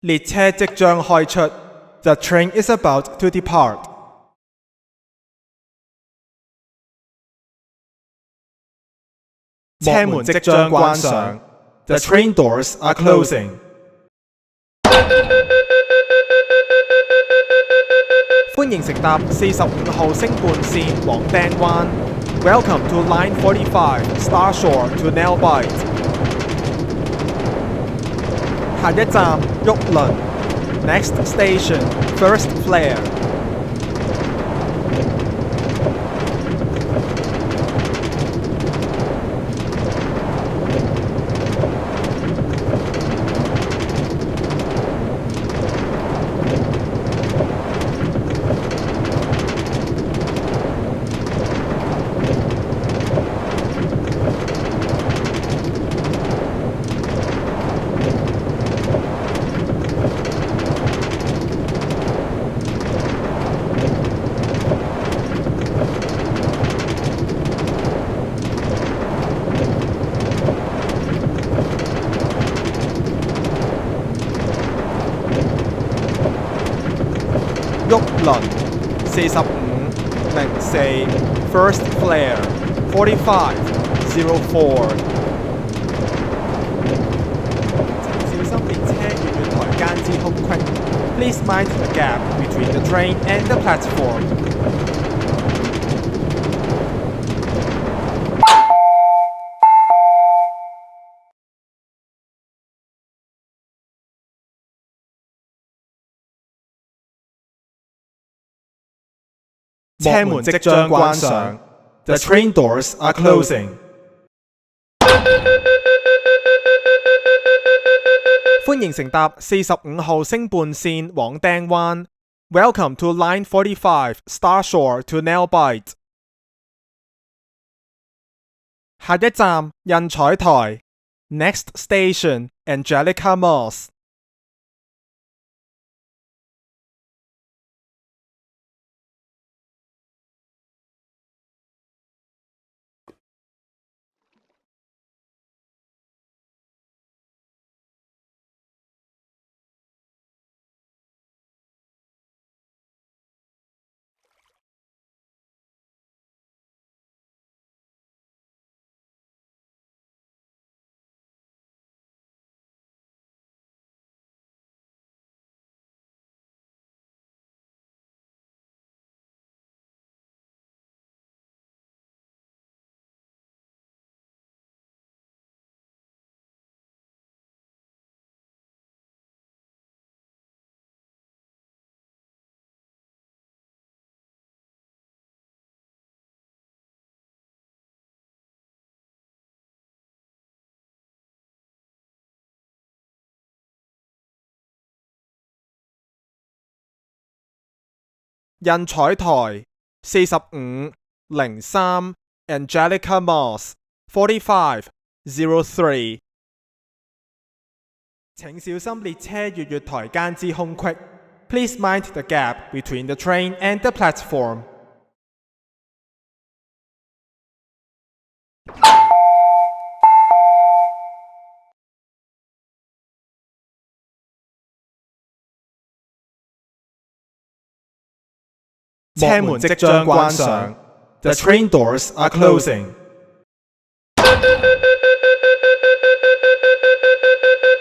列車即將開出。The train is about to depart. 車門即將關上。The train doors are closing. 歡迎乘搭45號星半線黃釘灣。Welcome to Line 45 Starshore to Nailbite. 下一站沃倫。Next station First Flare. 沃倫4504 First Flare 4504。請小心列車月台間之空隙。Please mind the gap between the train and the platform. 車門即將關上。The train doors are closing. 歡迎乘搭45號星半線黃釘灣。Welcome to Line 45 Starshore to Nailbite. 下一站印彩台。Next station Angelica Moss. 印彩台4503 Angelica Moss 4503。請小心列車月台間之空隙。Please mind the gap between the train and the platform. 車門即將關上。The train doors are closing.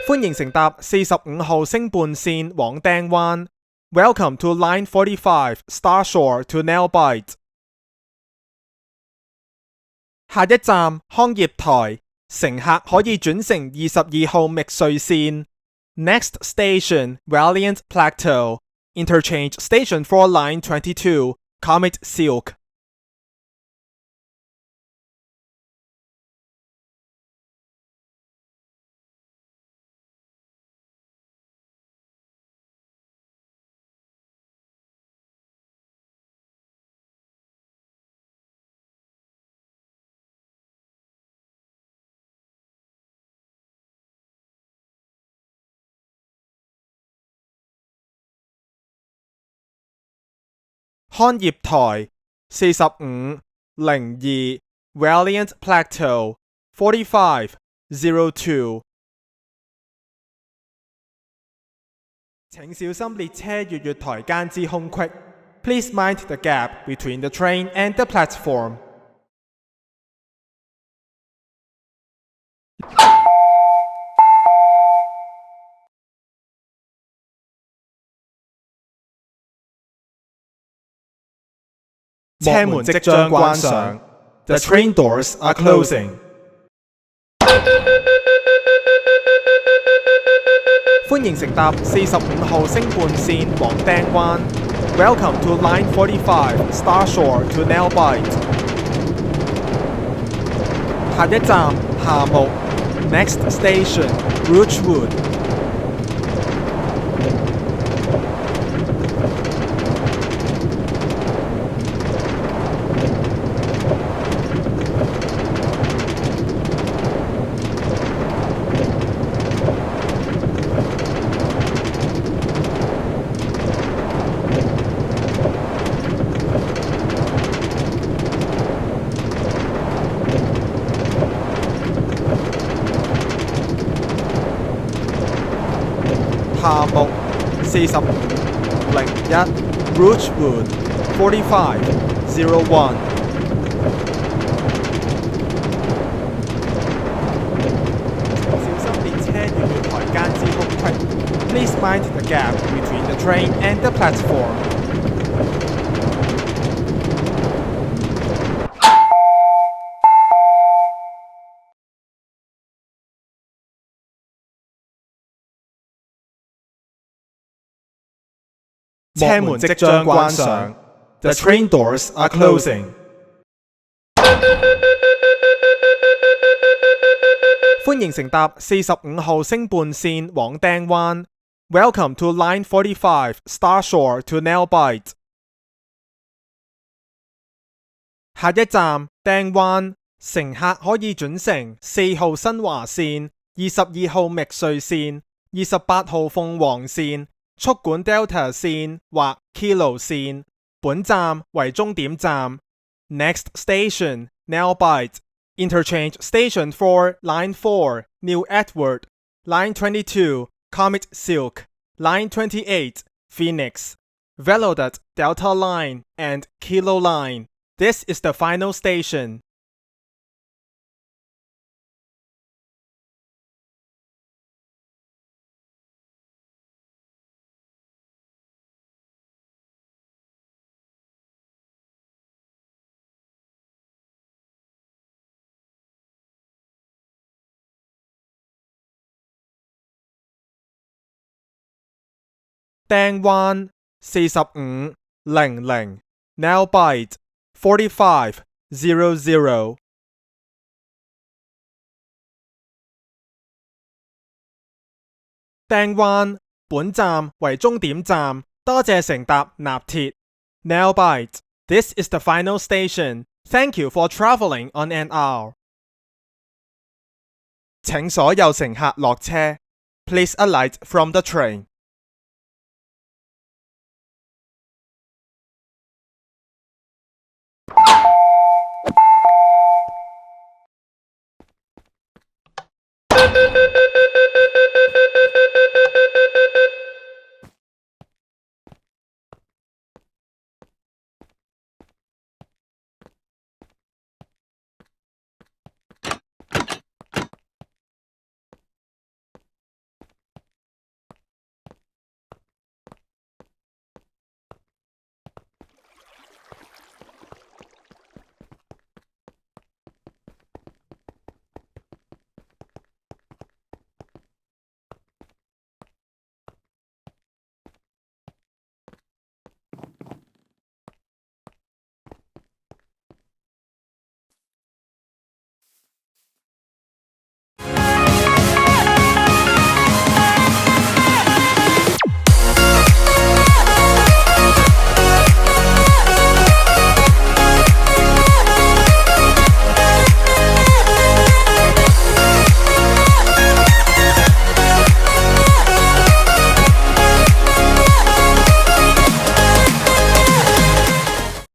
歡迎乘搭45號星半線黃釘灣。Welcome to Line 45 Starshore to Nailbite. 下一站康業台。乘客可以轉乘22號覓瑞線。Next station Valiant Plateau. Interchange Station for Line 22 Comet Silk. 康業台4502 Valiant Plateau 4502請小心列車月月台間之空隙。Please mind the gap between the train and the platform. 車門即將關上。The train doors are closing. 歡迎乘搭45號星半線黃釘灣。Welcome to Line 45 Star Shore to Nailbite. 下一站夏木 Next station Roachwood. 夏木4501 Roachwood 4501. 小心列車月月台間之空隙。Please mind the gap between the train and the platform. 車門即將關上。The train doors are closing. 歡迎乘搭45號星半線往釘灣。Welcome to Line 45 Star Shore to Nailbite. 下一站釘灣，乘客可以轉乘4號新華線、22號覓瑞線、28號鳳凰線、速管 Delta 線或 Kilo 線。本站為終點站。Next station Nailbite. Interchange station for Line 4 New Edward, Line 22 Comet Silk, Line 28 Phoenix, Velodat Delta Line and Kilo Line. This is the final station. 釘灣4500 Nailbite 4500. 釘灣，本站為終點站，多謝乘搭納鐵。Nailbite. This is the final station. Thank you for traveling on an hour. 請所有乘客落車。Please alight from the train.